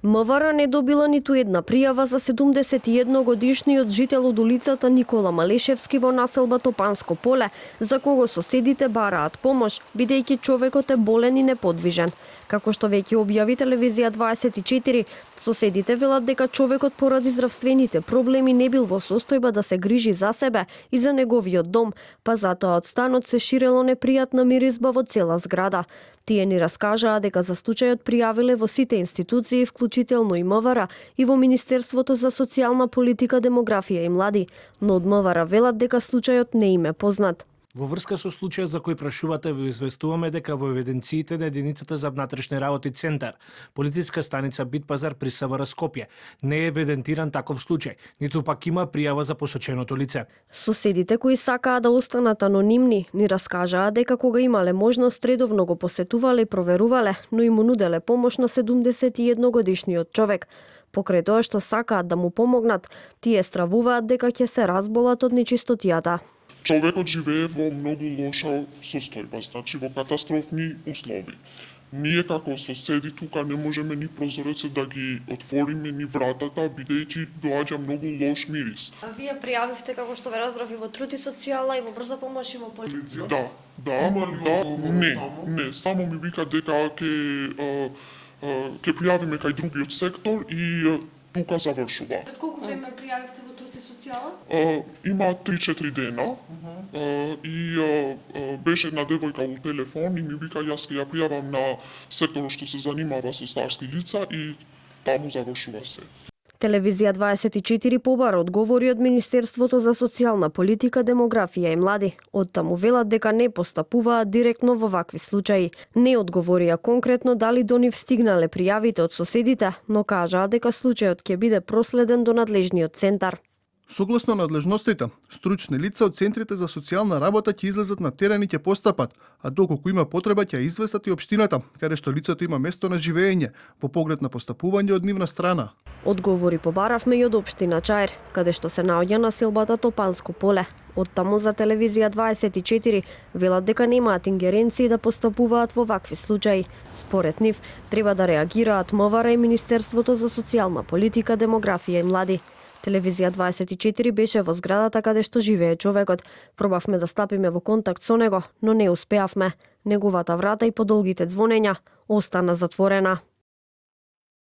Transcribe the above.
МВР не добила ниту една пријава за 71 годишниот жител од улицата Никола Малешевски во населба Топанско поле, за кого соседите бараат помош, бидејќи човекот е болен и неподвижен. Како што веќе објави телевизија 24, соседите велат дека човекот поради здравствените проблеми не бил во состојба да се грижи за себе и за неговиот дом, па затоа од станот се ширело непријатна миризба во цела зграда. Тие ни раскажаа дека за случајот пријавиле во сите институции, вклучително и МВР и во Министерството за социјална политика, демографија и млади, но од МВР велат дека случајот не им е познат. Во врска со случајот за кој прашувате, ви известуваме дека во евиденциите на единицата за внатрешни работи Центар, полициска станица Битпазар при СВР Скопје, не е евидентиран таков случај, ниту пак има пријава за посоченото лице. Соседите кои сакаа да останат анонимни ни раскажаа дека кога имале можност редовно го посетувале и проверувале, но и му нуделе помош на 71 годишниот човек. Покрај тоа што сакаат да му помогнат, тие стравуваат дека ќе се разболат од нечистотијата. Човекот живее во многу лоша состојба, значи во катастрофни услови. Ние како соседи тука не можеме ни прозорецот да ги отвориме ни вратата, бидејќи доаѓа многу лош мирис. А вие пријавивте, како што ве разбрав, и во Труд и социјала, и во брза помош, и во полиција? Не, само ми вика дека ќе пријавиме кај другиот сектор и тука завршува. Пред колку време пријавивте во Труд и социјала? Има 3-4 дена и беше една девојка во телефон и ми вика јас ќе ја пријавам на секторот што се занимава со старски лица и таму завршува се. Телевизија 24 побара одговори од Министерството за социјална политика, демографија и млади. Од таму велат дека не постапуваат директно во вакви случаи. Не одговорија конкретно дали до нив стигнале пријавите од соседите, но кажаа дека случајот ќе биде проследен до надлежниот центар. Согласно надлежностите, стручни лица од центрите за социјална работа ќе излезат на терен и ќе постапат, а доколку има потреба ќе известат и општината, каде што лицето има место на живење, во поглед на постапување од нивна страна. Одговори побаравме и од општина Чаир, каде што се наоѓа населбата Топанско поле. Од таму за телевизија 24 велат дека немаат ингеренции да постапуваат во вакви случаи. Според нив, треба да реагираат МВР и Министерството за социјална политика, демографија и млади. Телевизија 24 беше во зградата каде што живее човекот. Пробавме да стапиме во контакт со него, но не успеавме. Неговата врата и по долгите звонења остана затворена.